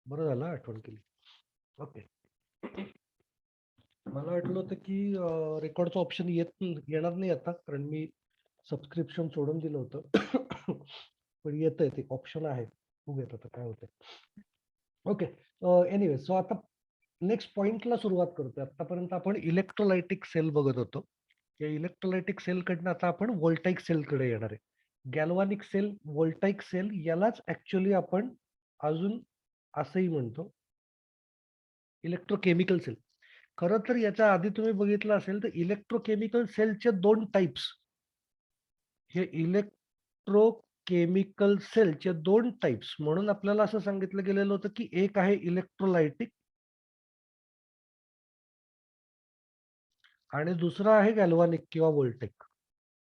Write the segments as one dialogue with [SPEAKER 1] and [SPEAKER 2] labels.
[SPEAKER 1] बरं झालं आठवण केली. ओके. मला वाटलं होतं की रेकॉर्डचं ऑप्शन येणार नाही आता, कारण मी सबस्क्रिप्शन सोडून दिलं होतं. पण येतंय, ते ऑप्शन आहे. बघूयात आता काय होतंय. ओके. एनिवे, सो आता नेक्स्ट पॉइंटला सुरुवात करतोय. आतापर्यंत आपण इलेक्ट्रोलायटिक सेल बघत होतो. या इलेक्ट्रोलायटिक सेलकडनं आता आपण व्होल्टाइक सेलकडे येणार आहे. गॅल्व्हॅनिक सेल, व्होल्टाइक सेल यालाच ऍक्च्युअली आपण अजून असंही म्हणतो इलेक्ट्रोकेमिकल सेल. खरं तर याच्या आधी तुम्ही बघितलं असेल तर इलेक्ट्रोकेमिकल सेलचे 2 टाइप्स. हे इलेक्ट्रोकेमिकल सेलचे 2 टाइप्स म्हणून आपल्याला असं सांगितलं गेलेलं होतं की एक आहे इलेक्ट्रोलायटिक आणि दुसरा आहे गॅल्व्हॅनिक किंवा व्होल्टेक.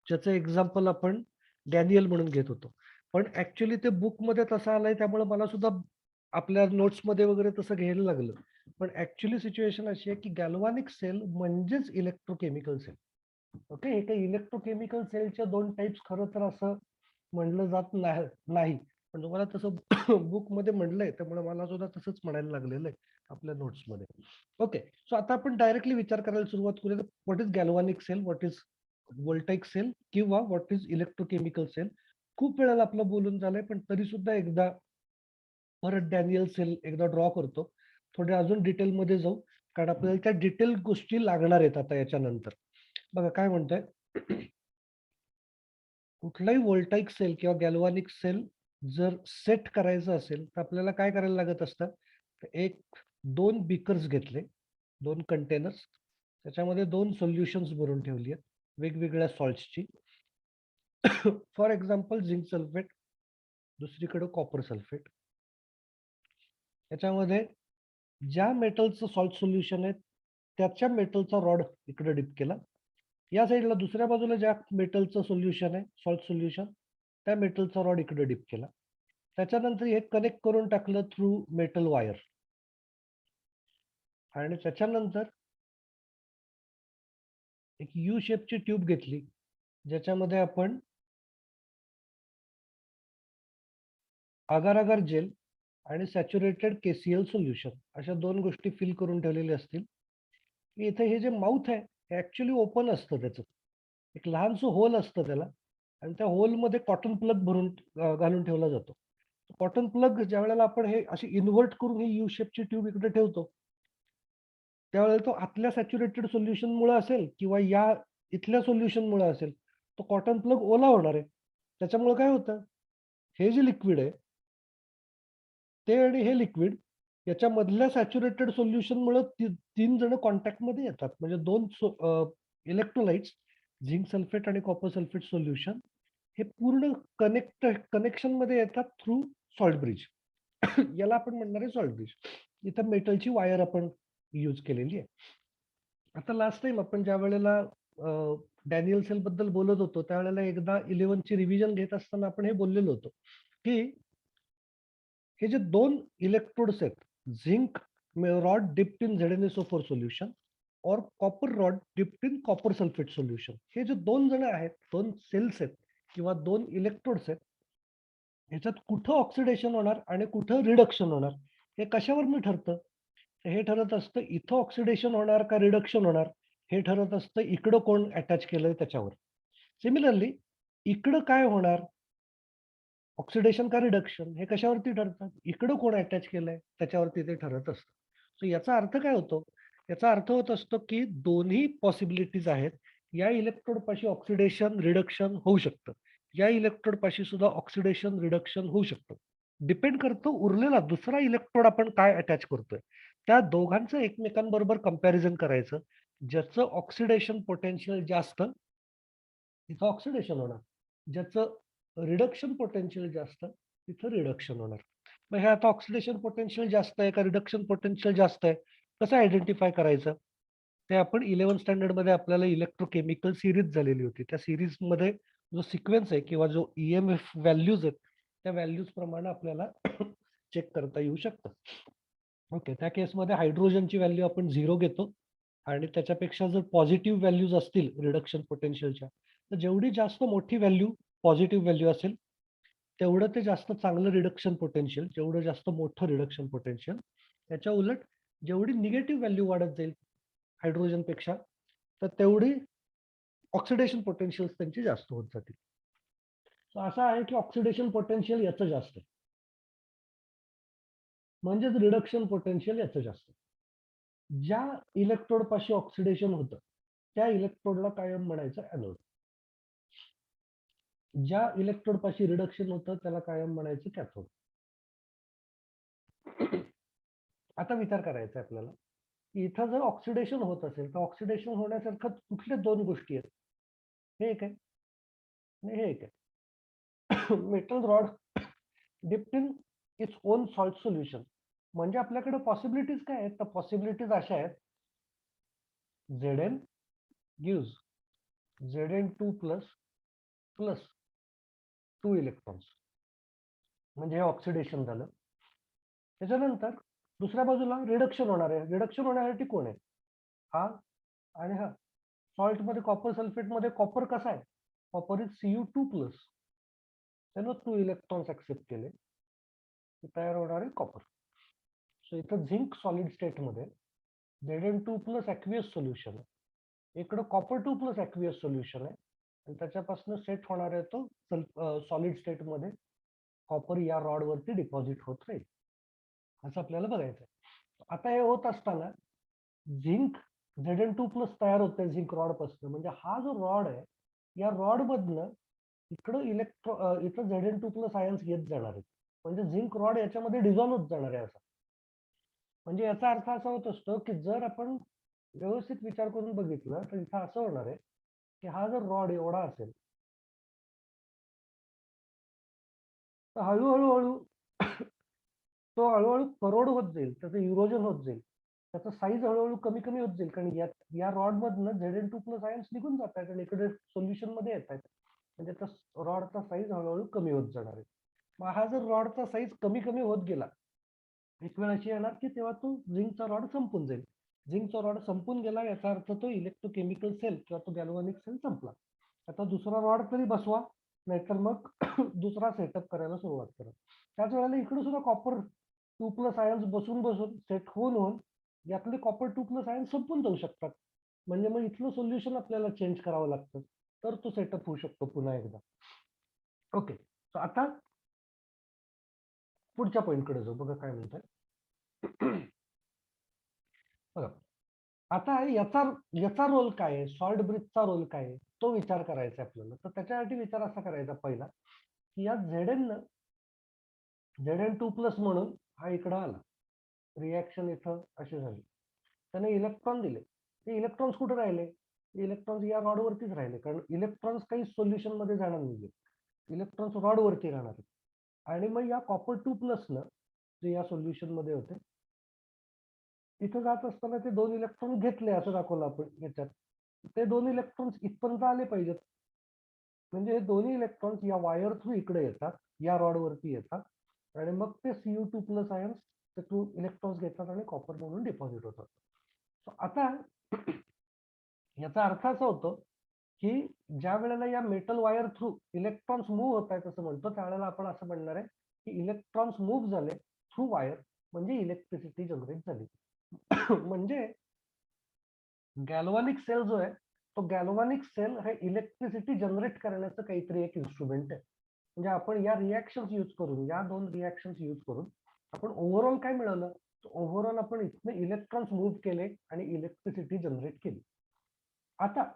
[SPEAKER 1] ज्याचं एक्झाम्पल आपण डॅनियल म्हणून घेत होतो. पण ऍक्च्युअली ते बुकमध्ये तसं आलंय, त्यामुळे मला सुद्धा आपल्या नोट्समध्ये वगैरे तसं घ्यायला लागलं. पण ऍक्च्युअली सिच्युएशन अशी आहे की गॅल्व्हॅनिक सेल म्हणजेच इलेक्ट्रोकेमिकल सेल. ओके, हे काही इलेक्ट्रोकेमिकल सेलच्या 2 टाइप्स खरं तर असं म्हणलं जात नाही. पण तुम्हाला तसं बुकमध्ये म्हणलंय, त्यामुळे मला सुद्धा तसंच म्हणायला लागलेलं आहे आपल्या नोट्समध्ये. ओके, सो आता आपण डायरेक्टली विचार करायला सुरुवात करूया. What is galvanic cell, what is voltaic cell किंवा व्हॉट इज इलेक्ट्रोकेमिकल सेल. खूप वेळेला आपलं बोलून झालंय, पण तरी सुद्धा एकदा परत डॅनियल सेल एकदा ड्रॉ करतो. थोडे अजून डिटेलमध्ये जाऊ, कारण आपल्याला त्या डिटेल गोष्टी लागणार आहेत आता याच्यानंतर. बघा काय म्हणतंय. कुठलाही व्होल्टाइक सेल किंवा गॅल्व्हॅनिक सेल जर सेट करायचं असेल तर आपल्याला काय करायला लागत असतं. एक 2 बीकर्स घेतले, 2 कंटेनर्स, त्याच्यामध्ये 2 सोल्युशन्स भरून ठेवली आहेत वेगवेगळ्या सॉल्ट्सची. फॉर एक्झाम्पल झिंक सल्फेट, दुसरीकडे कॉपर सल्फेट. याच्यामध्ये ज्या मेटलचं सॉल्ट सोल्युशन आहे त्याच्या मेटलचा रॉड इकडे डिप केला. या साईडला दुसऱ्या बाजूला ज्या मेटलचं सोल्युशन आहे, सॉल्ट सोल्युशन, त्या मेटलचा रॉड इकडे डिप केला. त्याच्यानंतर हे कनेक्ट करून टाकलं थ्रू मेटल वायर. आणि त्याच्यानंतर एक यू शेपची ट्यूब घेतली, ज्याच्यामध्ये आपण अगार अगार जेल आणि सॅच्युरेटेड केसीएल सोल्युशन अशा 2 गोष्टी फिल करून ठेवलेल्या असतील. इथे हे जे माउथ आहे हे ऍक्च्युली ओपन असतं, त्याचं एक लहानसं होल असतं त्याला, आणि त्या होलमध्ये कॉटन प्लग भरून घालून ठेवला जातो. कॉटन प्लग ज्या वेळेला आपण हे अशी इन्व्हर्ट करून ही यू शेपची ट्यूब इकडे ठेवतो, त्यावेळेला तो आतल्या सॅच्युरेटेड सोल्युशन मुळे असेल किंवा या इथल्या सोल्युशन मुळे असेल, तो कॉटन प्लग ओला होणार आहे. त्याच्यामुळे काय होतं, हे जे लिक्विड आहे ते आणि हे लिक्विड याच्या मधल्या सॅच्युरेटेड सोल्युशन मुळे 3 जण कॉन्टॅक्टमध्ये येतात. म्हणजे 2 इलेक्ट्रोलाइट्स, झिंक सल्फेट आणि कॉपर सल्फेट सोल्युशन, हे पूर्ण कनेक्शन मध्ये येतात थ्रू सॉल्ट ब्रिज. याला आपण म्हणणार आहे सॉल्ट ब्रिज. इथं मेटलची वायर आपण यूज केलेली आहे. आता लास्ट टाइम आपण ज्या वेळेला डॅनियल सेल बद्दल बोलत होतो, त्यावेळेला एकदा 11 ची रिव्हिजन घेत असताना आपण हे बोललेलो होतो की हे जे 2 इलेक्ट्रोड्स आहेत, zinc rod dipped in ZnSO4 solution और copper rod dipped in copper sulphate solution, हे जे 2 जण आहेत, 2 सेल्स आहेत किंवा 2 इलेक्ट्रोड्स आहेत, ह्याच्यात कुठं ऑक्सिडेशन होणार आणि कुठं रिडक्शन होणार हे कशावरनं ठरतं. हे ठरत असतं इथं ऑक्सिडेशन होणार का रिडक्शन होणार, हे ठरत असतं इकडं कोण अटॅच केलंय त्याच्यावर. सिमिलरली इकडं काय होणार, ऑक्सिडेशन का रिडक्शन, हे कशावरती ठरतं, इकडं कोण अटॅच केलंय त्याच्यावरती ते ठरत असतं. सो याचा अर्थ काय होतो, याचा अर्थ होत असतो की दोन्ही पॉसिबिलिटीज आहेत. या इलेक्ट्रोड पाशी ऑक्सिडेशन रिडक्शन होऊ शकतं, या इलेक्ट्रोड पाशी सुद्धा ऑक्सिडेशन रिडक्शन होऊ शकतं. डिपेंड करतो उरलेला दुसरा इलेक्ट्रोड आपण काय अटॅच करतोय, त्या दोघांचं एकमेकांबरोबर कंपॅरिझन करायचं. ज्याचं ऑक्सिडेशन पोटेन्शियल जास्त तिथं ऑक्सिडेशन होणार, ज्याचं रिडक्शन पोटेन्शियल जास्त तिथं रिडक्शन होणार. मग हे आता ऑक्सिडेशन पोटेन्शियल जास्त आहे का रिडक्शन पोटेन्शियल जास्त आहे, कसं आयडेंटिफाय करायचं. ते आपण 11 स्टँडर्ड मध्ये आपल्याला इलेक्ट्रोकेमिकल सिरीज झालेली होती, त्या सिरीज मध्ये जो सिक्वेन्स आहे किंवा जो EMF व्हॅल्यूज आहेत, त्या व्हॅल्यूज प्रमाणे आपल्याला चेक करता येऊ शकतं. ओके, त्या केसमध्ये हायड्रोजनची व्हॅल्यू आपण 0 घेतो आणि त्याच्यापेक्षा जर पॉझिटिव्ह व्हॅल्यूज असतील रिडक्शन पोटेन्शियलच्या, तर जेवढी जास्त मोठी व्हॅल्यू पॉझिटिव्ह व्हॅल्यू असेल तेवढं ते जास्त चांगलं रिडक्शन पोटेन्शियल, जेवढं जास्त मोठं रिडक्शन पोटेन्शियल. त्याच्या उलट जेवढी निगेटिव्ह व्हॅल्यू वाढत जाईल हायड्रोजनपेक्षा, तर तेवढी ऑक्सिडेशन पोटेन्शियल त्यांची जास्त होत जातील. असं आहे की ऑक्सिडेशन पोटेन्शियल याचं जास्त आहे, म्हणजेच रिडक्शन पोटेन्शियल याचं जास्त आहे. ज्या इलेक्ट्रोड पाशी ऑक्सिडेशन होतं त्या इलेक्ट्रोडला कायम म्हणायचं एनोड. ज्या इलेक्ट्रोड पाशी रिडक्शन होतं त्याला कायम म्हणायचं कॅथोड. आता विचार करायचा आहे आपल्याला की इथं जर ऑक्सिडेशन होत असेल तर ऑक्सिडेशन होण्यासारखं कुठल्या दोन गोष्टी आहेत? हे एक आहे आणि हे एक आहे. Metal rod dipped in its own salt solution. म्हणजे आपल्याकडे पॉसिबिलिटीज काय आहेत? तर पॉसिबिलिटीज अशा आहेत, Zn gives Zn2 plus 2 electrons, म्हणजे हे ऑक्सिडेशन झालं. त्याच्यानंतर दुसऱ्या बाजूला रिडक्शन होणार आहे. रिडक्शन होण्यासाठी कोण आहे? हा आणि हा. सॉल्ट मध्ये कॉपर सल्फेट मध्ये कॉपर कसा आहे? Copper is Cu2+. त्यानं 2 इलेक्ट्रॉन्स ऍक्सेप्ट केले, तयार होणार आहे कॉपर. सो इथं झिंक सॉलिड स्टेट मध्ये Zn2+ ऍक्वियस सोल्युशन आहे, इकडं copper2+ ऍक्वियस सोल्युशन आहे, आणि त्याच्यापासून सेट होणार आहे तो सॉलिड स्टेट मध्ये कॉपर या रॉड वरती डिपॉझिट होत राहील. असं आपल्याला बघायचं आहे. आता हे होत असताना झिंक Zn2+ तयार होते झिंक रॉड पासून. म्हणजे हा जो रॉड आहे या रॉड मधनं इकडं इथं Zn2+ आयन्स येत जाणार आहेत. म्हणजे झिंक रॉड याच्यामध्ये डिझॉल्व्ह होत जाणार आहे. असा म्हणजे याचा अर्थ असा होत असतो की जर आपण व्यवस्थित विचार करून बघितलं तर इथं असं होणार आहे की हा जर रॉड एवढा असेल तर हळूहळू तो हळूहळू करोड होत जाईल, त्याचं युरोजन होत जाईल, त्याचं साईज हळूहळू कमी कमी होत जाईल. कारण या रॉड मधनं Zn2+ आयन्स निघून जात आहेत आणि इकडे सोल्युशन मध्ये येत आहेत. म्हणजे त्या रॉडचा साईज हळूहळू कमी होत जाणार आहे. मग हा जर रॉडचा साईज कमी कमी होत गेला, एक वेळ अशी येणार की तेव्हा तो झिंकचा रॉड संपून जाईल. झिंकचा रॉड संपून गेला याचा अर्थ तो इलेक्ट्रोकेमिकल सेल किंवा तो गॅल्व्हॅनिक सेल संपला. आता दुसरा रॉड तरी बसवा, नाहीतर मग दुसरा सेटअप करायला सुरुवात करा. त्याच वेळेला इकडे सुद्धा copper2+ आयन्स बसून बसून सेट होऊन यातले copper2+ आयन्स संपून जाऊ शकतात. म्हणजे मग इथलं सोल्युशन आपल्याला चेंज करावं लागतं, तर तो सेटअप होऊ शकतो पुन्हा एकदा. ओके, आता पुढच्या पॉईंटकडे जाऊ. बघा काय म्हणतात. बघा आता याचा रोल काय आहे, सॉल्ट ब्रिजचा रोल काय आहे, तो विचार करायचा आपल्याला. तर त्याच्यासाठी विचार असा करायचा पहिला की या Zn2+ म्हणून हा इकडं आला, रिॲक्शन इथं अशी झाली, त्याने इलेक्ट्रॉन दिले. ते इलेक्ट्रॉन्स कुठे राहिले? इलेक्ट्रॉन्स या रॉड वरतीच राहिले, कारण इलेक्ट्रॉन्स काही सोल्युशन मध्ये जाणार नाही, इलेक्ट्रॉन्स रॉड वरती राहणार. आणि मग या copper2+ न जे या सोल्युशन मध्ये होते तिथं जात असताना ते 2 इलेक्ट्रॉन घेतले, असं दाखवलं आपण याच्यात. ते 2 इलेक्ट्रॉन्स इथपर्यंत आले पाहिजेत. म्हणजे हे दोन्ही इलेक्ट्रॉन्स या वायर थ्रू इकडे येतात, या रॉड वरती येतात, आणि मग ते Cu2+ आयन्स ते 2 इलेक्ट्रॉन्स घेतात आणि कॉपर म्हणून डिपॉझिट होतात. आता याचा अर्थ असा होतो की ज्या वेळेला या metal wire through electrons move होत आहेत असं म्हणतो, त्यावेळेला आपण असं म्हणणार आहे की इलेक्ट्रॉन्स मूव्ह झाले थ्रू वायर, म्हणजे इलेक्ट्रिसिटी जनरेट झाली. म्हणजे गॅल्व्हॅनिक सेल जो आहे तो गॅल्व्हॅनिक सेल हे इलेक्ट्रिसिटी जनरेट करण्याचं काहीतरी एक इन्स्ट्रुमेंट आहे. म्हणजे आपण या रिॲक्शन्स यूज करून, या 2 रिॲक्शन्स यूज करून आपण ओव्हरऑल काय मिळवलं? ओव्हरऑल आपण इथनं इलेक्ट्रॉन्स मूव्ह केले आणि इलेक्ट्रिसिटी जनरेट केली. आता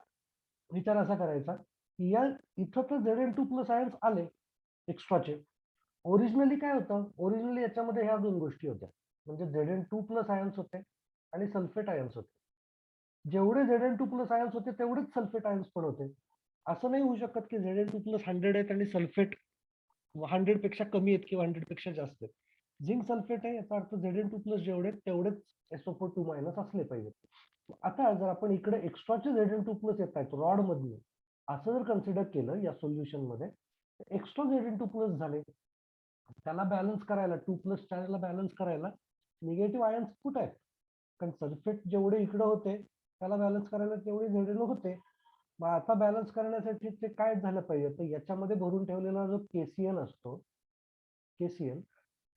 [SPEAKER 1] विचार असा करायचा की या इथं तर Zn2+ आयन्स आले एक्स्ट्राचे. ओरिजिनली काय होतं? ओरिजिनली याच्यामध्ये ह्या 2 गोष्टी होत्या, म्हणजे Zn2+ आयन्स होते आणि सल्फेट आयन्स होते. जेवढे Zn2+ आयन्स होते तेवढेच सल्फेट आयन्स पण होते. असं नाही होऊ शकत की Zn2+ 100 आहेत आणि सल्फेट 100 पेक्षा कमी आहेत किंवा 100 पेक्षा जास्त आहेत. झिंक सल्फेट आहे, याचा अर्थ Zn2+ जेवढे तेवढेच SO4 2- असले पाहिजेत. आता जर आपण इकडे एक्स्ट्राचे Zn2+ येत आहेत रॉड मधले, असं जर कन्सिडर केलं या सोल्युशन मध्ये, एक्स्ट्रा Zn2+ झाले. त्याला बॅलन्स करायला 2+4 ला बॅलन्स करायला निगेटिव्ह आयन्स कुठे आहेत? कारण सल्फेट जेवढे इकडे होते त्याला बॅलन्स करायला तेवढे Zn होते. मग आता बॅलन्स करण्यासाठी ते काय झालं पाहिजे? तर याच्यामध्ये भरून ठेवलेला जो KCl असतो KCl,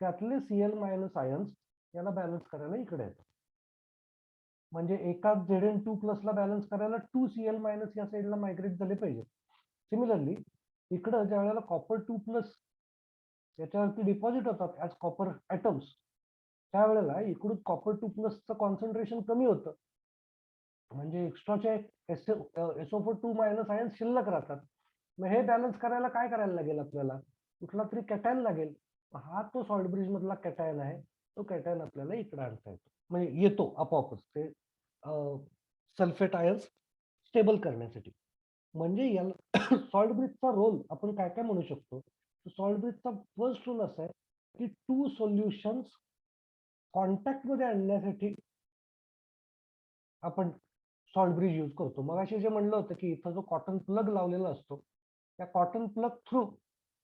[SPEAKER 1] त्यातले Cl मायनस आयन्स याला बॅलन्स करायला इकडे येतात. म्हणजे एका Zn2 प्लसला बॅलन्स करायला 2Cl मायनस या साईडला मायग्रेट झाले पाहिजे. सिमिलरली इकडं ज्या वेळेला कॉपर 2 प्लस याच्यावरती डिपॉझिट होतात ऍज कॉपर ॲटम्स, त्यावेळेला इकडून कॉपर 2 प्लसचं कॉन्सन्ट्रेशन कमी होतं, म्हणजे एक्स्ट्राचे SO4 मायनस आयन्स शिल्लक राहतात. मग हे बॅलन्स करायला काय करायला लागेल आपल्याला? कुठला तरी कॅटायन लागेल. हा तो सॉल्ट ब्रिज मधला कॅटायन आहे, तो कॅटायन आपल्याला इकडे आणता येतो, म्हणजे येतो आपोआपच ते सल्फेट आयन्स स्टेबल करण्यासाठी. म्हणजे याला सॉल्ट ब्रिजचा रोल आपण काय काय म्हणू शकतो? सॉल्ट ब्रिजचा फर्स्ट रोल असा आहे की टू सोल्युशन्स कॉन्टॅक्ट मध्ये आणण्यासाठी आपण सॉल्ट ब्रिज यूज करतो. मग असे जे म्हणलं होतं की इथं जो कॉटन प्लग लावलेला असतो, त्या कॉटन प्लग थ्रू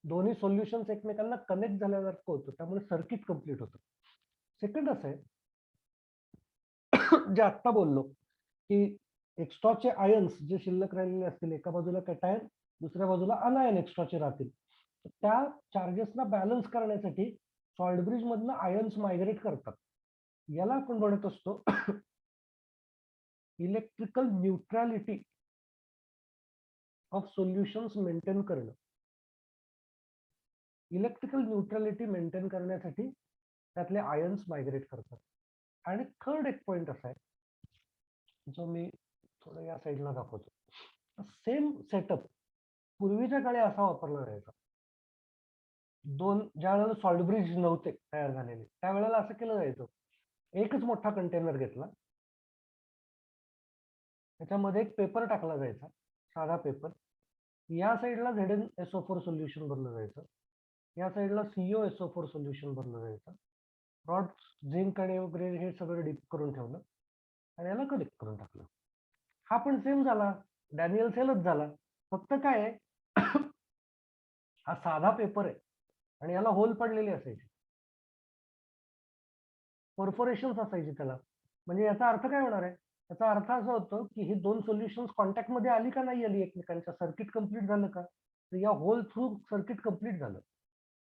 [SPEAKER 1] दोन्ही सोल्युशन्स एकमेकांना कनेक्ट झाल्यासारखं होतं, त्यामुळे सर्किट कंप्लीट होतं. सेकंड असं आहे जे आत्ता बोललो की एक्स्ट्राचे आयन्स जे शिल्लक राहिलेले असतील, एका बाजूला कॅटायन दुसऱ्या बाजूला अनायन एक्स्ट्राचे राहतील, त्या चार्जेसला बॅलन्स करण्यासाठी सॉल्ट ब्रिज मधनं आयन्स मायग्रेट करतात. याला आपण म्हणत असतो electrical neutrality of solutions maintain करणं. इलेक्ट्रिकल न्यूट्रॅलिटी मेंटेन करण्यासाठी त्यातले आयन्स मायग्रेट करतात. आणि थर्ड एक पॉइंट असा आहे जो मी थोडं या साईडला दाखवतो. सेम सेटअप पूर्वीच्या काळी असा वापरला जायचा. ज्या वेळेला सॉल्ट ब्रिज नव्हते तयार झालेले, त्यावेळेला असं केलं जायचं, एकच मोठा कंटेनर घेतला, त्याच्यामध्ये एक पेपर टाकला जायचा, साधा पेपर. या साईडला ZnSO4 सोल्युशन भरलं जायचं, या साईडला COSO4 सोल्युशन भरलं जायचं. रॉड झिंक आणि वगैरे हे सगळं डीप करून ठेवलं आणि याला कनेक्ट करून टाकलं. हा पण सेम झाला, डॅनियल सेलच झाला. फक्त काय आहे हा साधा पेपर आहे आणि याला होल पडलेली असायची, परफोरेशन्स असायची त्याला. म्हणजे याचा अर्थ काय होणार आहे? याचा अर्थ असा होतो की ही दोन सोल्युशन्स कॉन्टॅक्ट मध्ये आली का नाही आली एकमेकांच्या, सर्किट कंप्लीट झालं का? तर या होल थ्रू सर्किट कंप्लीट झालं.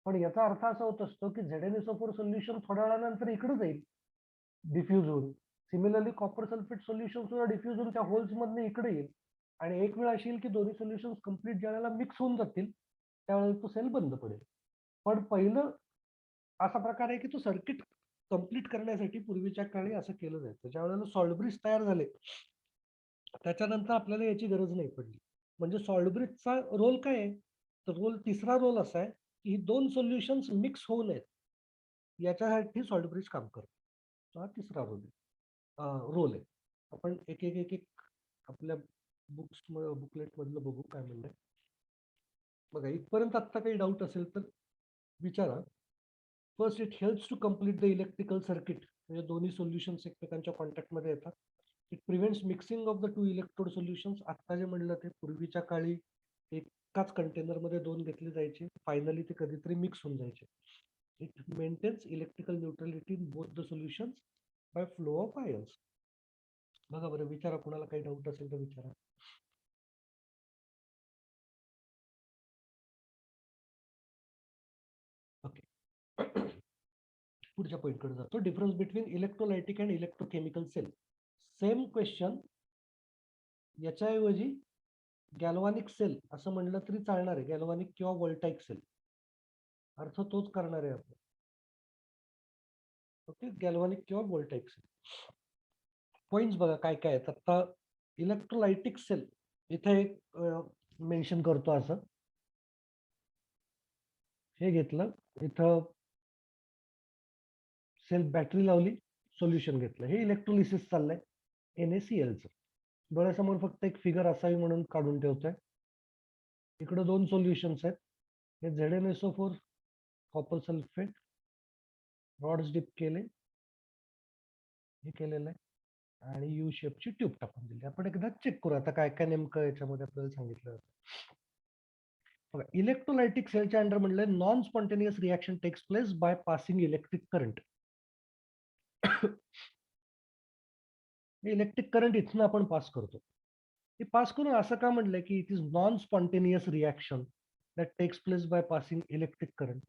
[SPEAKER 1] पण याचा अर्थ असा होत असतो की ZnSO4 सोल्युशन थोड्या वेळानंतर इकडे जाईल डिफ्यूज होऊन. सिमिलरली कॉपर सल्फेट सोल्युशन सुद्धा डिफ्यूज होऊन त्या होल्स मधनं इकडे येईल. आणि एक वेळ अशी येईल की दोन्ही सोल्युशन्स कंप्लीट ज्यावेळेला मिक्स होऊन जातील त्यावेळेला तो सेल बंद पडेल. पण पहिलं असा प्रकार आहे की तो सर्किट कंप्लीट करण्यासाठी पूर्वीच्या काळी असं केलं जायचं. ज्या वेळेला सॉल्ट ब्रिज तयार झाले त्याच्यानंतर आपल्याला याची गरज नाही पडली. म्हणजे सॉल्ट ब्रिजचा रोल काय आहे? तर तिसरा रोल असा आहे की ही दोन सोल्युशन्स मिक्स होऊ नयेत याच्यासाठी सॉल्ट ब्रिज काम करतो. हा तिसरा रोल आहे. आपण एक एक एक एक आपल्या बुकलेट मधलं बघू काय म्हणलंय बघा. इथपर्यंत आत्ता काही डाऊट असेल तर विचारा. First it helps to complete the electrical circuit, म्हणजे दोन्ही सोल्युशन्स एकमेकांच्या कॉन्टॅक्टमध्ये येतात. It prevents mixing of the two electrode solutions. आत्ता जे म्हणलं ते पूर्वीच्या काळी एकाच कंटेनरमध्ये दोन घेतले जायचे, फायनली ते कधीतरी मिक्स होऊन जायचे. It maintains electrical neutrality in both the solutions by flow of ions. बघा बरं, विचारा, कुणाला काही डाऊट असेल तर विचारा. ओके. पुढच्या पॉईंटकडे जातो. Difference between electrolytic and electrochemical cell. Same question याच्याऐवजी गॅल्व्हॅनिक सेल असं म्हणलं तरी चालणार आहे. गॅल्व्हॅनिक किंवा व्होल्टाइक सेल, अर्थ तोच करणार आहे आपण. ओके, गॅल्व्हॅनिक किंवा व्होल्टाइक सेल. पॉइंट्स बघा काय काय आहेत. आता इलेक्ट्रोलायटिक सेल इथे एक मेन्शन करतो. असं हे घेतलं, इथं सेल बॅटरी लावली, सोल्युशन घेतलं, हे इलेक्ट्रोलिसिस चाललंय NaClचं. डोळ्यासमोर फक्त एक फिगर असावी म्हणून काढून ठेवतोय. इकडे दोन सोल्युशन्स आहेत. हे ZnSO4 copper sulphate rods deep केले, हे केलेलं आहे आणि यू शेपची ट्यूब टाकून दिली. आपण एकदा चेक करू आता काय काय नेमकं याच्यामध्ये आपल्याला सांगितलं. बघा, इलेक्ट्रोलायटिक सेलच्या अंडर म्हणलं non spontaneous reaction takes place by passing electric current. Electric current इथनं आपण पास करतो. हे पास करून असं का म्हटलंय की it is non spontaneous reaction that takes place by passing electric current.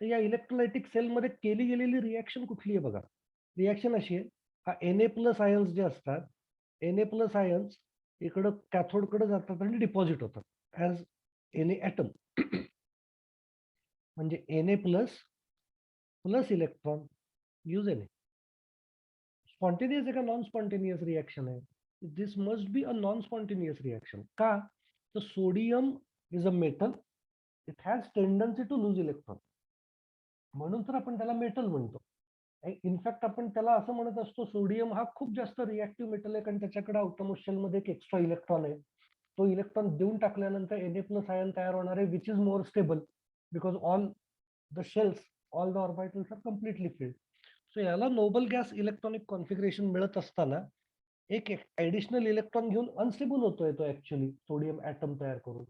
[SPEAKER 1] तर या इलेक्ट्रोलायटिक सेलमध्ये केली गेलेली रिॲक्शन कुठली आहे बघा. रिॲक्शन अशी आहे, हा Na+ आयन्स जे असतात, Na+ आयन्स इकडं कॅथोडकडे जातात आणि डिपॉझिट होतात ॲज Na ॲटम. म्हणजे Na+ plus electron use Na. Spontaneous आहे का नॉन स्पॉन्टेनियस रिॲक्शन आहे? This must be a non spontaneous reaction. का? तर sodium is a metal, it has tendency to lose electron, म्हणून तर आपण त्याला मेटल म्हणतो. इनफॅक्ट आपण त्याला असं म्हणत असतो, सोडियम हा खूप जास्त रिॲक्टिव्ह मेटल आहे, कारण त्याच्याकडे आउटरमोस्ट शेलमध्ये एक एक्स्ट्रा इलेक्ट्रॉन आहे. तो इलेक्ट्रॉन देऊन टाकल्यानंतर Na+ आयन तयार होणार आहे, which is more stable because all the shells, all the orbitals are completely filled. So याला नोबल गॅस इलेक्ट्रॉनिक कॉन्फिगरेशन मिळत असताना एक ऍडिशनल इलेक्ट्रॉन घेऊन अनस्टेबल होतोय तो ऍक्च्युली सोडियम ॲटम तयार करून.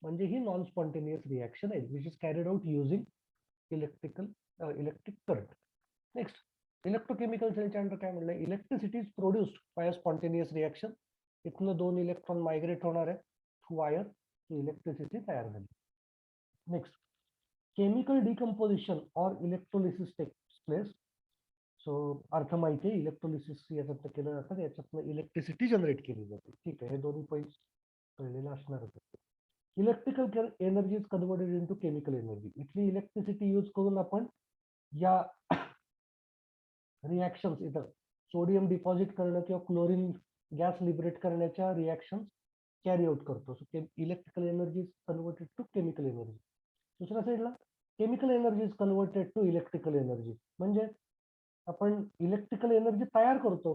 [SPEAKER 1] म्हणजे ही नॉन स्पॉन्टेनियस रिॲक्शन आहे, which is carried out using electric current. Next, electrochemical सेलच्या अंडर काय म्हणलंय, electricity is produced by a spontaneous reaction. इथनं 2 इलेक्ट्रॉन मायग्रेट होणार आहे थ्रू वायर, इलेक्ट्रिसिटी तयार झाली. नेक्स्ट, केमिकल डिकम्पोजिशन और इलेक्ट्रोलिसिस टेक्स प्लेस. सो अर्थ माहिती आहे, इलेक्ट्रोलिसिस याच्यातनं केलं जातं, याच्यातनं इलेक्ट्रिसिटी जनरेट केली जाते. ठीक आहे, हे दोन्ही पॉईंट्स कळलेलं असणारच. Electrical energy is converted into chemical energy. इथली इलेक्ट्रिसिटी यूज करून आपण या रिॲक्शन्स, इथं सोडियम डिपॉझिट करणं किंवा क्लोरीन गॅस लिबरेट करण्याच्या रिॲक्शन कॅरी आउट करतो. So electrical energy is converted to chemical energy. दुसऱ्या साईडला chemical energy is converted to electrical energy. म्हणजे आपण इलेक्ट्रिकल एनर्जी तयार करतो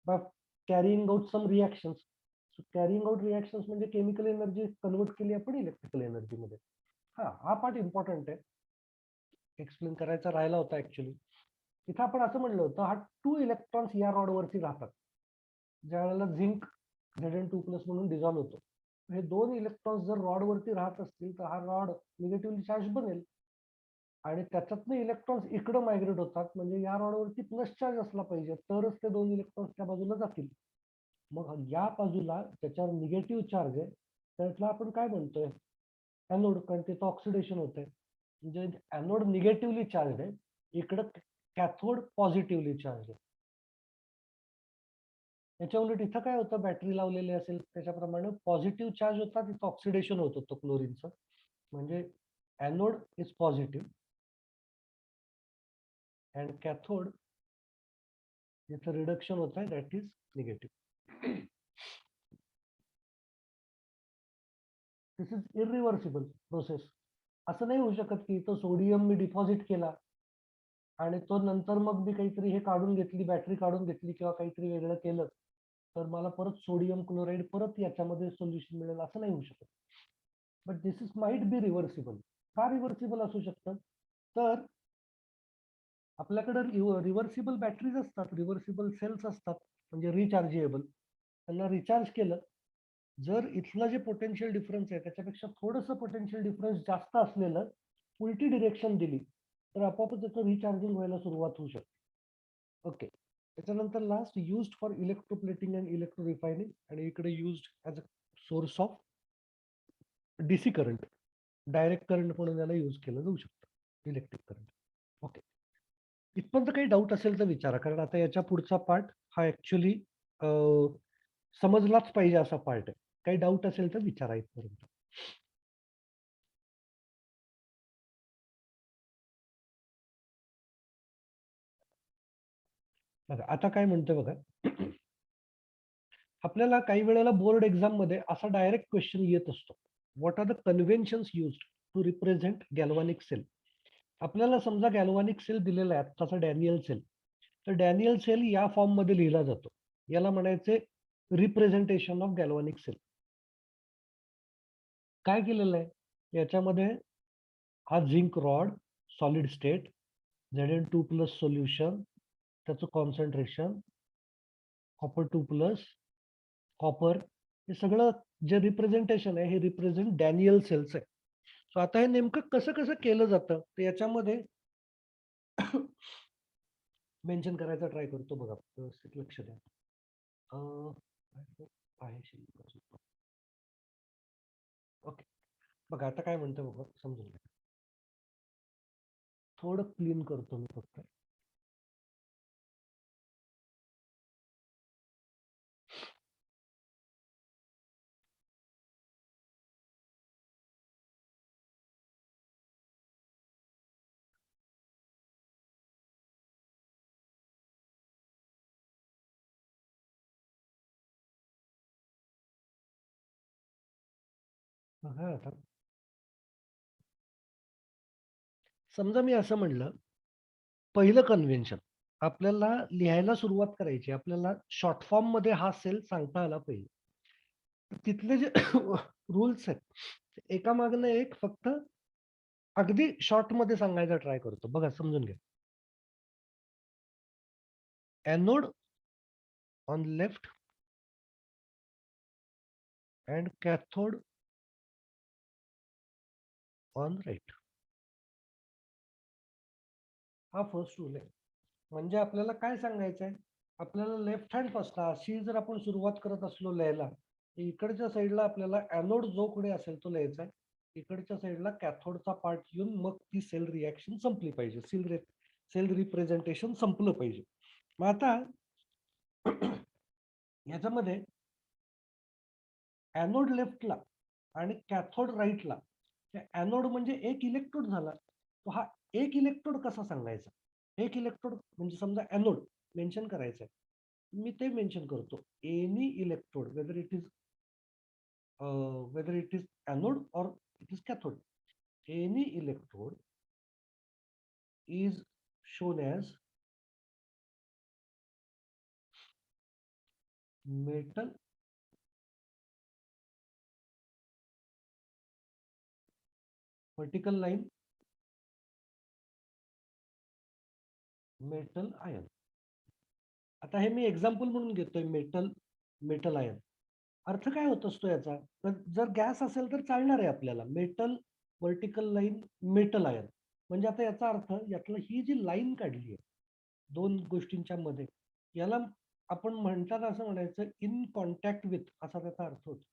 [SPEAKER 1] by carrying out some reactions. So carrying out reactions म्हणजे chemical energy convert केली आपण इलेक्ट्रिकल एनर्जीमध्ये. हा पार्ट इम्पॉर्टंट आहे, एक्सप्लेन करायचा राहिला होता ऍक्च्युली. इथं आपण असं म्हणलं होतं, हा 2 इलेक्ट्रॉन्स या रॉडवरती राहतात. ज्या वेळेला झिंक Zn2+ म्हणून डिझॉल्व्ह होतो, हे 2 इलेक्ट्रॉन्स जर रॉडवरती राहत असतील तर हा रॉड निगेटिव्हली चार्ज बनेल आणि त्याच्यातनं इलेक्ट्रॉन्स इकडं मायग्रेट होतात. म्हणजे या रॉडवरती प्लस चार्ज असला पाहिजे तरच ते 2 इलेक्ट्रॉन्स त्या बाजूला जातील. मग या बाजूला त्याच्यावर निगेटिव्ह चार्ज आहे, त्यातला आपण काय म्हणतोय, एनोड, कारण तिथं ऑक्सिडेशन होतंय. म्हणजे एनोड निगेटिव्हली चार्ज आहे, इकडं कॅथोड पॉझिटिव्हली चार्ज आहे. याच्या उलट इथं काय होतं, बॅटरी लावलेली असेल त्याच्याप्रमाणे पॉझिटिव्ह चार्ज होता, तिथं ऑक्सिडेशन होत होतं क्लोरीनचं. म्हणजे anode is positive and cathode जिथं रिडक्शन होत आहे that is negative. This is irreversible process. असं नाही होऊ शकत की इथं सोडियम मी डिपॉझिट केला आणि तो नंतर मग मी काहीतरी हे काढून घेतली, बॅटरी काढून घेतली किंवा काहीतरी वेगळं केलं तर मला परत सोडियम क्लोराईड परत याच्यामध्ये सोल्युशन मिळेल, असं नाही होऊ शकत. But this is might be reversible. का रिव्हर्सिबल असू शकतं, तर आपल्याकडे रिव्हर्सिबल बॅटरीज असतात, रिव्हर्सिबल सेल्स असतात, म्हणजे रिचार्जेबल. त्यांना रिचार्ज केलं, जर इथलं जे पोटेन्शियल डिफरन्स आहे त्याच्यापेक्षा थोडंसं पोटेन्शियल डिफरन्स जास्त असलेलं उलटी डिरेक्शन दिली तर आपोआपच त्याचं रिचार्जिंग व्हायला सुरुवात होऊ शकते. ओके, त्याच्यानंतर last, used for electroplating and electro refining. आणि इकडे used as a source of DC current, direct current म्हणून याला यूज केलं जाऊ शकतं, इलेक्ट्रिक करंट. ओके, इथपर्यंत काही डाऊट असेल तर विचारा, कारण आता याच्या पुढचा पार्ट हा ऍक्च्युली समजलाच पाहिजे असा पार्ट आहे. काही डाऊट असेल तर विचारा इथपर्यंत. बघा आता काय म्हणतोय बघा, आपल्याला काही वेळेला बोर्ड एक्झाम मध्ये असा डायरेक्ट क्वेश्चन येत असतो, what are the conventions used to represent galvanic cell. आपल्याला समजा गॅल्व्हॅनिक सेल दिलेला आहे आत्ताचा डॅनियल सेल, तर डॅनियल सेल या फॉर्म मध्ये लिहिला जातो, याला म्हणायचे रिप्रेझेंटेशन ऑफ गॅल्व्हॅनिक सेल. काय केलेलं आहे याच्यामध्ये, हा zinc rod solid state, Zn2+ solution, त्याचं कॉन्सन्ट्रेशन, कॉपर 2+, कॉपर, हे सगळं जे रिप्रेझेंटेशन आहे हे रिप्रेझेंट डॅनियल सेल्स आहे. सो आता हे नेमकं कसं कसं केलं जातं तर याच्यामध्ये मेन्शन करायचा ट्राय करतो बघा, व्यवस्थित लक्ष द्या. ओके, बघा आता काय म्हणतो बघा, समजून घ्या. थोडं क्लीन करतो मी फक्त. बघा आता, समजा मी असं म्हणलं, पहिलं कन्व्हेन्शन आपल्याला लिहायला सुरुवात करायची, आपल्याला शॉर्ट फॉर्म मध्ये हा सेल सांगता आला पाहिजे. तिथले जे रूल्स आहेत, एका मागनं एक फक्त अगदी शॉर्ट मध्ये सांगायचा ट्राय करतो. बघा, समजून घ्या. Anode on left and cathode on right. हा फर्स्ट रूल आहे. म्हणजे आपल्याला काय सांगायचं आहे, आपल्याला लेफ्ट हँड पासून अशी जर आपण सुरुवात करत असलो लिहायला, इकडच्या साईडला आपल्याला एनोड जो कडे असेल तो लिहायचा आहे, इकडच्या साईडला कॅथोडचा पार्ट येऊन मग ती सेल रिॲक्शन संपली पाहिजे, सेल रिप्रेझेंटेशन संपलं पाहिजे. मग आता याच्यामध्ये एनोड लेफ्टला आणि कॅथोड राईटला, एनोड म्हणजे एक इलेक्ट्रोड झाला, तो हा एक इलेक्ट्रोड कसा सांगायचा? एक इलेक्ट्रोड म्हणजे समजा एनोड मेन्शन करायचं आहे, मी ते मेन्शन करतो. Any electrode whether it is anode or it is cathode, any electrode is shown as metal vertical line metal ion. आता हे मी एक्झाम्पल म्हणून घेतोय, मेटल आयन. अर्थ काय होत असतो याचा? तर जर गॅस असेल तर चालणार आहे आपल्याला, metal vertical line metal ion. म्हणजे आता याचा अर्थ, यातलं ही जी लाईन काढली आहे दोन गोष्टींच्या मध्ये, याला आपण म्हणतात असं म्हणायचं इन कॉन्टॅक्ट विथ, असा त्याचा अर्थ होतो.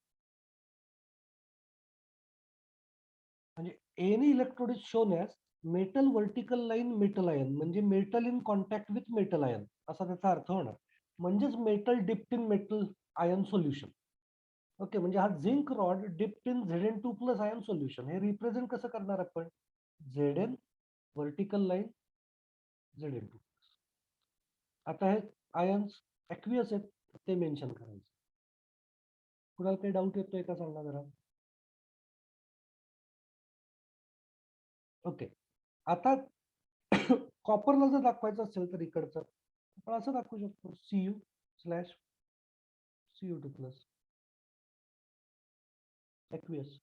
[SPEAKER 1] म्हणजे any electrode is shown as metal vertical line metal ion, म्हणजे metal in contact with metal ion असा त्याचा अर्थ होणार. म्हणजेच metal dipped in metal ion solution. Okay, म्हणजे हा zinc rod dipped in Zn2 plus ion solution. हे represent कसं करणार आपण? Zn vertical line Zn2. आता हे आयन्स ऍक्वियस आहेत, ते मेन्शन करायचं. कुणाला काही डाऊट येतोय का, सांगा जरा. ओके, आता कॉपरला जर दाखवायचं असेल तर इकडचं आपण असं दाखवू शकतो, Cu/Cu2 प्लस ऍक्वियस.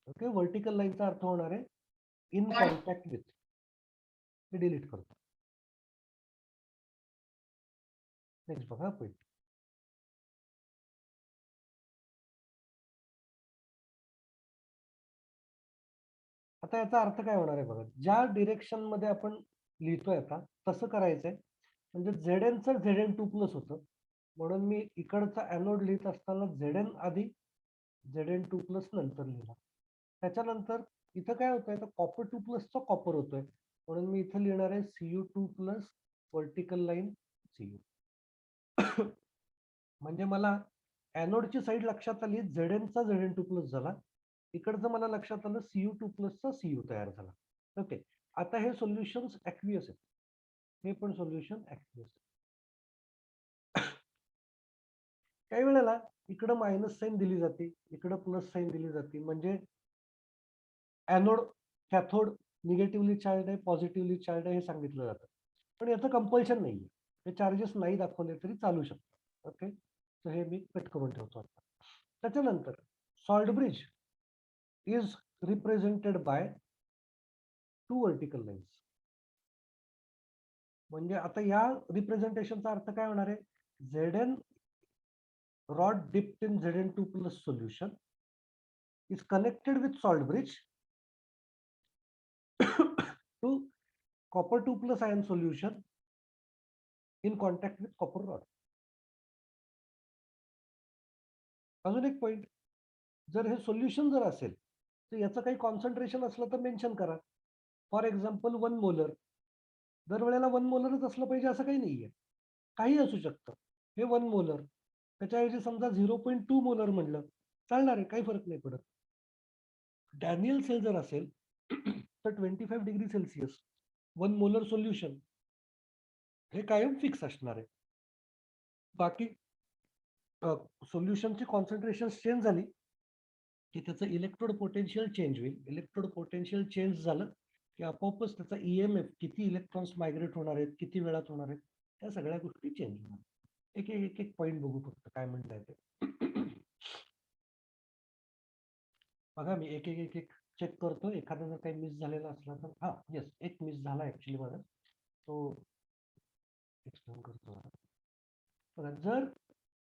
[SPEAKER 1] ओके, वर्टिकल लाईनचा अर्थ होणार आहे इन कॉन्टॅक्ट विथ. हे डिलीट करतो. नेक्स्ट बघा पॉईंट. आता याचा अर्थ काय होणार आहे बघा, ज्या डिरेक्शन मध्ये आपण लिहितोय आता तसं करायचंय. म्हणजे Znचं Zn2 प्लस होतं, म्हणून मी इकडचा एनोड लिहित असताना Zn आधी, Zn2 प्लस नंतर लिहिला. त्याच्यानंतर इथं काय होतंय, तर कॉपर 2 प्लसचा कॉपर होतोय, म्हणून मी इथं लिहिणार आहे Cu2 plus vertical line Cu. म्हणजे मला एनोडची साईड लक्षात आली, Znचा Zn2 प्लस झाला, इकडचं मला लक्षात आलं Cu2 प्लसचा Cu तयार झाला. ओके, आता हे सोल्युशन ऍक्वियस आहे, हे पण सोल्युशन ऍक्वियस. काही वेळेला इकडं मायनस साईन दिली जाते, इकडं प्लस साईन दिली जाते, म्हणजे एनोड कॅथोड निगेटिव्हली चार्ज आहे, पॉझिटिव्हली चार्ज आहे हे सांगितलं जातं. पण याचं कंपल्शन नाहीये, हे चार्जेस नाही दाखवले तरी चालू शकतात. ओके, तर हे मी कट करून ठेवतो आता. त्याच्यानंतर salt bridge is represented by two vertical lines. म्हणजे आता या रिप्रेझेंटेशनचा अर्थ काय होणार आहे, Zn rod dipped in Zn2 plus solution is connected with salt bridge to copper 2 plus ion solution in contact with copper rod. अजून एक पॉइंट, जर हे सोल्युशन जर असेल तर याचं काही कॉन्सन्ट्रेशन असलं तर मेन्शन करा. For example 1 molar. दरवेळेला 1 मोलरच असलं पाहिजे असं काही नाहीये. काही असू शकतं. हे 1 मोलर. त्याच्याऐवजी समजा 0.2 मोलर म्हणलं चालणार आहे, काही फरक नाही पडत. डॅनियल सेल जर असेल तर 25 डिग्री सेल्सिअस 1 मोलर सोल्युशन हे कायम फिक्स असणार आहे. बाकी सोल्युशनची कॉन्सन्ट्रेशन चेंज झाली की त्याचं इलेक्ट्रोड पोटेन्शियल चेंज होईल. इलेक्ट्रोड पोटेन्शियल चेंज झालं की आपोआपच त्याचा EMF किती इलेक्ट्रॉन्स मायग्रेट होणार आहेत, किती वेळात होणार आहेत, त्या सगळ्या गोष्टी चेंज होणार. एक एक पॉईंट बघू फक्त काय म्हणताय ते. बघा मी एक एक एक एक चेक करतो. एखादा जर काही मिस झालेला असला तर हा येस एक मिस झाला ऍक्च्युली माझा, तो एक्सप्लेन करतो. बघा जर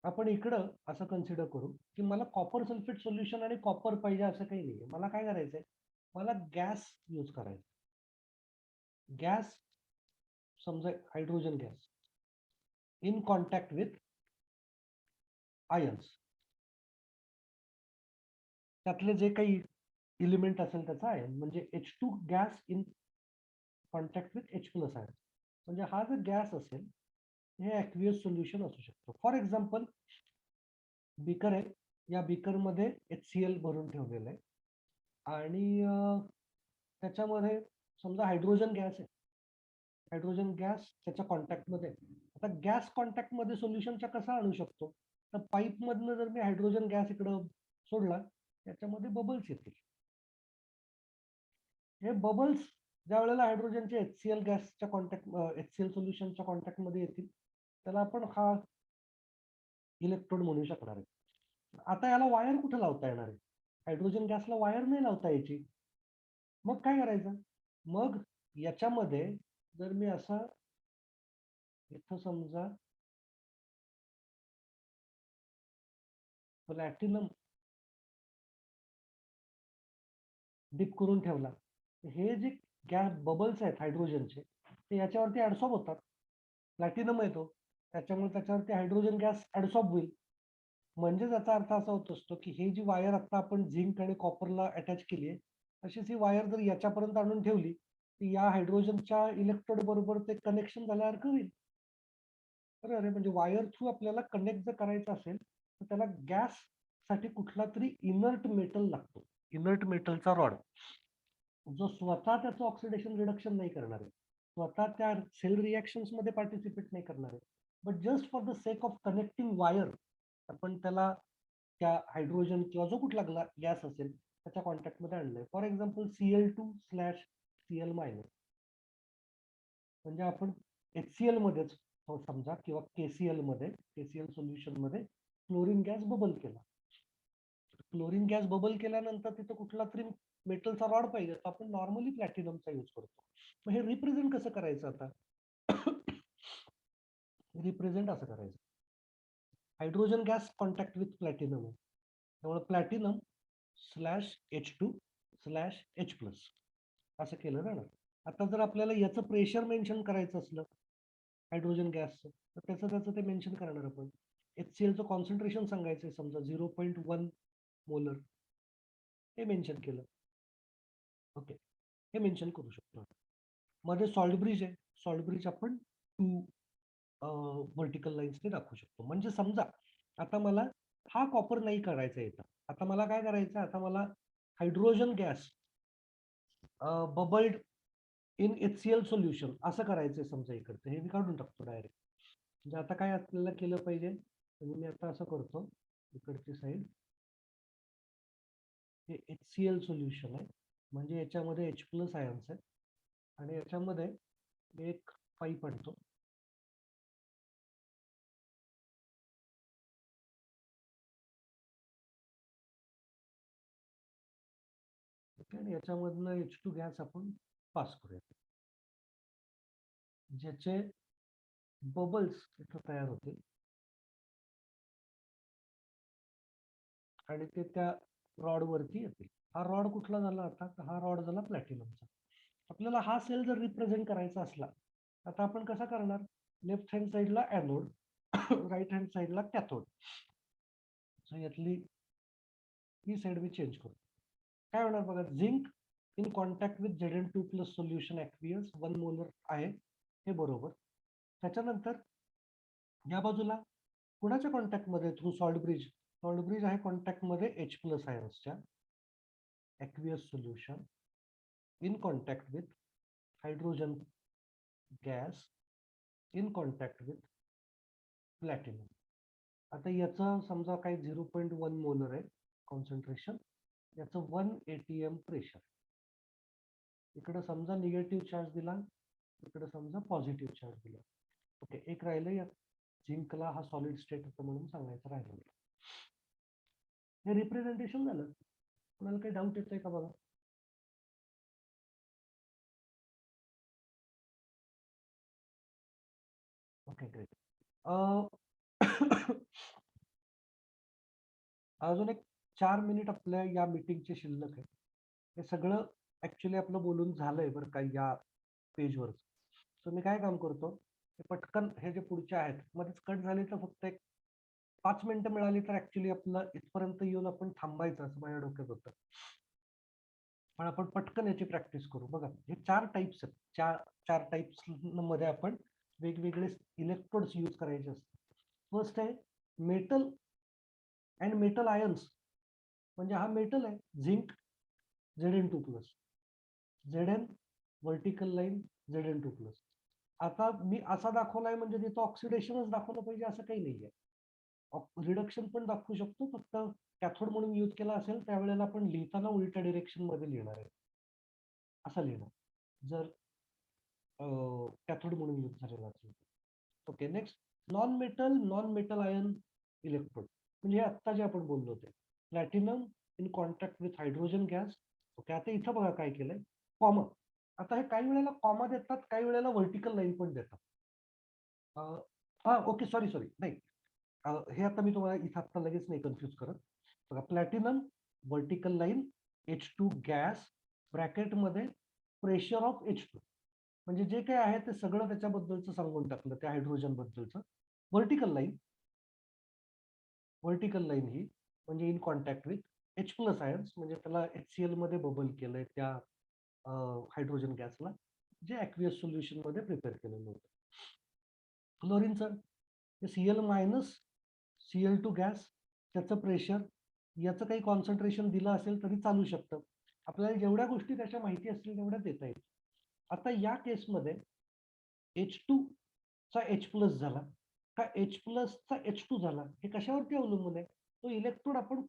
[SPEAKER 1] आपण इकडं असं कन्सिडर करू की मला कॉपर सल्फेट सोल्युशन आणि कॉपर पाहिजे असं काही नाही. मला काय करायचंय, मला गॅस यूज करायचा. गॅस समजा hydrogen gas in contact with ions, त्यातले जे काही इलिमेंट असेल त्याचा आयन म्हणजे H2 gas in contact with H+ ion. म्हणजे हा जर गॅस असेल हे ॲक्वियस सोल्युशन असू शकतो. फॉर एक्झाम्पल बीकर आहे, या बीकरमध्ये HCl भरून ठेवलेलं आहे आणि त्याच्यामध्ये समजा हायड्रोजन गॅस आहे. हायड्रोजन गॅस त्याच्या कॉन्टॅक्टमध्ये. आता गॅस कॉन्टॅक्टमध्ये सोल्युशनच्या कसा आणू शकतो, तर पाईपमधनं जर मी हायड्रोजन गॅस इकडं सोडला त्याच्यामध्ये बबल्स येतील. हे बबल्स ज्या वेळेला हायड्रोजनचे HCl गॅसच्या HCl सोल्युशनच्या कॉन्टॅक्टमध्ये येतील त्याला आपण हा इलेक्ट्रोड म्हणू शकणार आहे. आता याला वायर कुठे लावता येणार आहे, हायड्रोजन गॅसला वायर नाही लावता यायची. मग काय करायचं, मग याच्यामध्ये जर मी असा इथं समजा प्लॅटिनम डिप करून ठेवला, हे जे गॅस बबल्स आहेत हायड्रोजनचे ते याच्यावरती ऍडसॉर्ब होतात. प्लॅटिनम आहे तो, त्याच्यामुळे त्याच्यावरती हायड्रोजन गॅस ऍडसॉर्ब होईल. म्हणजे त्याचा अर्थ असा होत असतो की हे जी वायर आता आपण झिंक आणि कॉपरला अटॅच केली आहे तशीच ही वायर जर याच्यापर्यंत आणून ठेवली तर या हायड्रोजनच्या इलेक्ट्रोड बरोबर ते कनेक्शन झाल्यासारखं होईल. बरोबर, म्हणजे वायर थ्रू आपल्याला कनेक्ट जर करायचं असेल तर त्याला गॅस साठी कुठला तरी इनर्ट मेटल लागतो. इनर्ट मेटलचा रॉड जो स्वतः त्याचं ऑक्सिडेशन रिडक्शन नाही करणार आहे, स्वतः त्या सेल रिॲक्शन्स मध्ये पार्टिसिपेट नाही करणार आहे, but just for the sake of connecting wire आपण त्याला त्या हायड्रोजन किंवा जो कुठला गॅस असेल त्याच्या कॉन्टॅक्टमध्ये आणलंय. फॉर एक्झाम्पल Cl2/Cl- म्हणजे आपण HCl मध्येच समजा किंवा KCl सोल्युशन मध्ये क्लोरीन गॅस बबल केला. क्लोरीन गॅस बबल केल्यानंतर तिथं कुठला तरी मेटलचा रॉड पाहिजे, तर आपण नॉर्मली प्लॅटिनमचा यूज करतो. मग हे रिप्रेझेंट कसं करायचं, आता रिप्रेझेंट असं करायचं, hydrogen gas contact with platinum आहे त्यामुळे प्लॅटिनम /H2/H+ असं केलं जाणार. आता जर आपल्याला याचं प्रेशर मेन्शन करायचं असलं हायड्रोजन गॅसचं तर त्याचं ते मेन्शन करणार आपण. HClचं कॉन्सन्ट्रेशन सांगायचं समजा 0.1 मोलर, हे मेन्शन केलं. ओके, हे मेन्शन करू शकतो. मध्ये सॉल्ट ब्रिज आहे, सॉल्ट ब्रिज आपण 2 व्हर्टिकल लाईन्सने दाखवू शकतो. म्हणजे समजा आता मला हा कॉपर नाही करायचा येतं, आता मला काय करायचं, आता मला hydrogen gas bubbled in HCl solution असं करायचंय समजा इकडचं, हे मी काढून टाकतो डायरेक्ट. म्हणजे आता काय आपल्याला केलं पाहिजे, म्हणजे मी आता असं करतो इकडची साईड, हे HCl सोल्युशन आहे म्हणजे याच्यामध्ये H+ आयन्स आहे आणि याच्यामध्ये एक पाईप आणतो. आणि याच्यामधनं H2 गॅस आपण पास करूया, ज्याचे बबल्स इथं तयार होतील आणि ते त्या रॉड वरती येतील. हा रॉड कुठला झाला, आता हा रॉड झाला प्लॅटिनमचा. आपल्याला हा सेल जर रिप्रेझेंट करायचा असला आता आपण कसा करणार, लेफ्ट हँड साईडला ॲनोड राईट हँड साईडला कॅथोड. यातली ही साईड मी चेंज करतो. काय होणार बघा, zinc in contact with Zn2+ solution aqueous 1 molar आहे, हे बरोबर. त्याच्यानंतर या बाजूला कुणाच्या कॉन्टॅक्टमध्ये, through salt bridge. Salt bridge आहे कॉन्टॅक्टमध्ये H+ आयन्सच्या. Aqueous solution in contact with hydrogen gas in contact with platinum. आता याचं समजा काही 0.1 मोलर आहे कॉन्सन्ट्रेशन, याचं 1 ATM प्रेशर. इकडे समजा निगेटिव्ह चार्ज दिला, इकडे समजा पॉझिटिव्ह चार्ज दिला. ओके, एक राहिलं, या झिंकला हा सॉलिड स्टेट होतं म्हणून सांगायचं राहिलं. हे रिप्रेझेंटेशन झालं. कोणाला काही डाऊट येतोय का बघा? Okay, great. अजून एक 4 मिनिट आपल्या या मीटिंगचे शिल्लक आहे. हे सगळं ऍक्च्युली आपलं बोलून झालंय बरं का या पेजवर. तर मी काय काम करतो, पटकन हे जे पुढचे आहेत मध्येच कट झाले तर फक्त एक 5 मिनिटं मिळाली तर ऍक्च्युली आपलं इथपर्यंत येऊन आपण थांबायचं असं माझ्या डोक्यात होतं. पण आपण पटकन याची प्रॅक्टिस करू. बघा, हे 4 टाइप्स आहेत. चार टाइप्स मध्ये आपण वेगवेगळे इलेक्ट्रोड्स यूज करायचे असतात. फर्स्ट आहे मेटल अँड मेटल आयन्स. म्हणजे हा मेटल आहे zinc Zn2+, Zn vertical line Zn2+. आता मी असा दाखवलाय म्हणजे तिथं ऑक्सिडेशनच दाखवलं पाहिजे असं काही नाहीये. रिडक्शन पण दाखवू शकतो, फक्त कॅथोड म्हणून यूज केला असेल त्यावेळेला आपण लिहिताना उलट्या डिरेक्शन मध्ये लिहिणार आहे, असं लिहिणार जर कॅथोड म्हणून यूज झालेला असेल. Okay, next non metal ion electrode. म्हणजे आत्ता जे आपण बोललो ते platinum in contact with hydrogen gas. Okay, आता इथं बघा काय केलंय, कॉमा. आता हे काही वेळेला कॉमा देतात, काही वेळेला व्हर्टिकल लाईन पण देतात. हा ओके, सॉरी नाही, हे आता मी तुम्हाला इथं आता लगेच नाही कन्फ्यूज करत. बघा, platinum vertical line H2 gas ब्रॅकेटमध्ये प्रेशर ऑफ H2. म्हणजे जे काय आहे ते सगळं त्याच्याबद्दलचं सांगून टाकलं, त्या हायड्रोजन बद्दलचं. व्हर्टिकल लाईन ही म्हणजे in contact with H+ ions, म्हणजे त्याला HCl मध्ये बबल केलंय त्या हायड्रोजन गॅसला, जे ॲक्वियस सोल्युशन मध्ये प्रिपेअर केलेलं होतं. क्लोरीनचं Cl- Cl2 गॅस, त्याचं प्रेशर, याचं काही कॉन्सन्ट्रेशन दिलं असेल तरी चालू शकतं. आपल्याला जेवढ्या गोष्टी त्याच्या माहिती असतील तेवढ्या देता येईल. आता या केसमध्ये H2 चा H+ झाला का H+ चा H2 झाला, हे कशावरती अवलंबून आहे? तो इलेक्ट्रोड आपण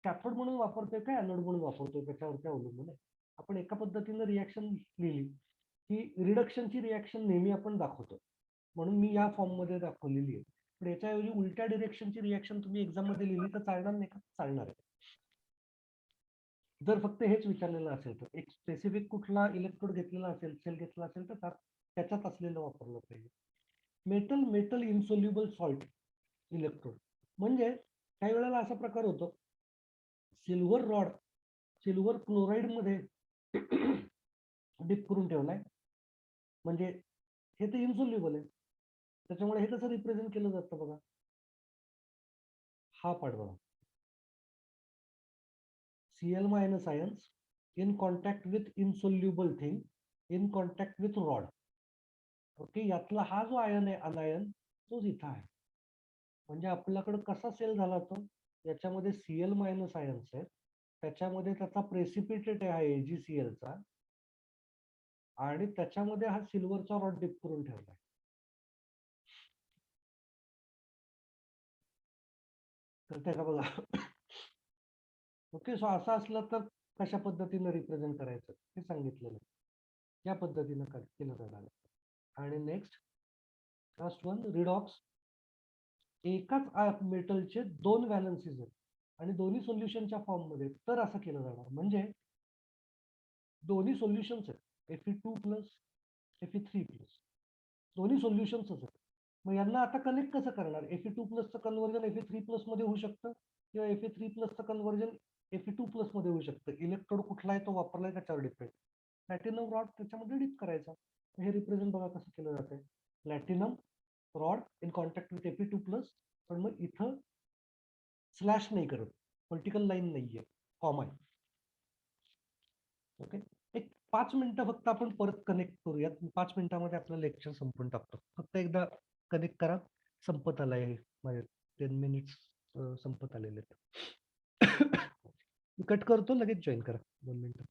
[SPEAKER 1] कॅथोड म्हणून वापरतोय का ॲनोड म्हणून वापरतोय त्याच्यावरती अवलंबून आहे. आपण एका पद्धतीनं रिॲक्शन लिहिली की रिडक्शनची रिॲक्शन नेहमी आपण दाखवतो, म्हणून मी या फॉर्म मध्ये दाखवलेली आहे. पण याच्याऐवजी उलट्या डिरेक्शनची रिॲक्शन तुम्ही एक्झाम मध्ये लिहिली तर चालणार नाही का? चालणार आहे. जर फक्त हेच विचारलेलं असेल तर एक स्पेसिफिक कुठला इलेक्ट्रोड घेतलेला असेल, सेल घेतला असेल तर त्याच्यात असलेलं वापरलं पाहिजे. मेटल इन्सोल्युबल सॉल्ट इलेक्ट्रोड म्हणजे काही वेळेला असा प्रकार होतो, सिल्वर रॉड सिल्वर क्लोराईड मध्ये डिप करून ठेवलाय, म्हणजे हे तर इन्सोल्युबल आहे, त्याच्यामुळे हे कसं रिप्रेझेंट केलं जातं बघा, हा पार्ट बघा, Cl- ions in contact with insoluble thing in contact with rod. Okay, यातला हा जो आयन आहे अनायन, तोच इथं आहे. म्हणजे आपल्याकडे कसा सेल झाला तो, याच्यामध्ये Cl- आयन्स आहेत, त्याच्यामध्ये त्याचा प्रेसिपिटेट आहे AgCl चा, आणि त्याच्यामध्ये हा सिल्वरचा रॉड डिप करून ठेवलाय. तर त्याचा बघा. ओके, सो असं असलं तर कशा पद्धतीनं रिप्रेझेंट करायचं हे सांगितलेलं, या पद्धतीनं केलं जाणार. आणि नेक्स्ट लास्ट वन, रिडॉक्स. एकाच मेटलचे 2 व्हॅलन्सीज आहेत आणि दोन्ही सोल्युशनच्या फॉर्म मध्ये, तर असं केलं जाणार. म्हणजे दोन्ही सोल्युशन्स आहेत, Fe2+, Fe3+, दोन्ही सोल्युशन्सच आहेत. मग यांना आता कनेक्ट कसं करणार? Fe2+ चं कन्वर्जन Fe3+ मध्ये होऊ शकतं, किंवा Fe3+ चं कन्वर्जन Fe2+ मध्ये होऊ शकतं. इलेक्ट्रोड कुठला आहे तो वापरलाय त्याच्यावर डिपेंड. प्लॅटिनम रॉड त्याच्यामध्ये डिप करायचा. हे रिप्रेझेंट बघा कसं केलं जातंय, platinum rod in contact with Fe2+, पण मग इथं स्लॅश नाही करत, व्हर्टिकल लाईन नाहीये, कॉमा आहे. ओके. एक 5 मिनिटं फक्त आपण परत कनेक्ट करूयात. 5 मिनिटामध्ये आपलं लेक्चर संपून टाकतो. फक्त एकदा कनेक्ट करा. संपत आलाय हे. माझे 10 मिनिट्स संपत आलेले आहेत. कट करतो, लगेच जॉईन करा 2 मिनिटं.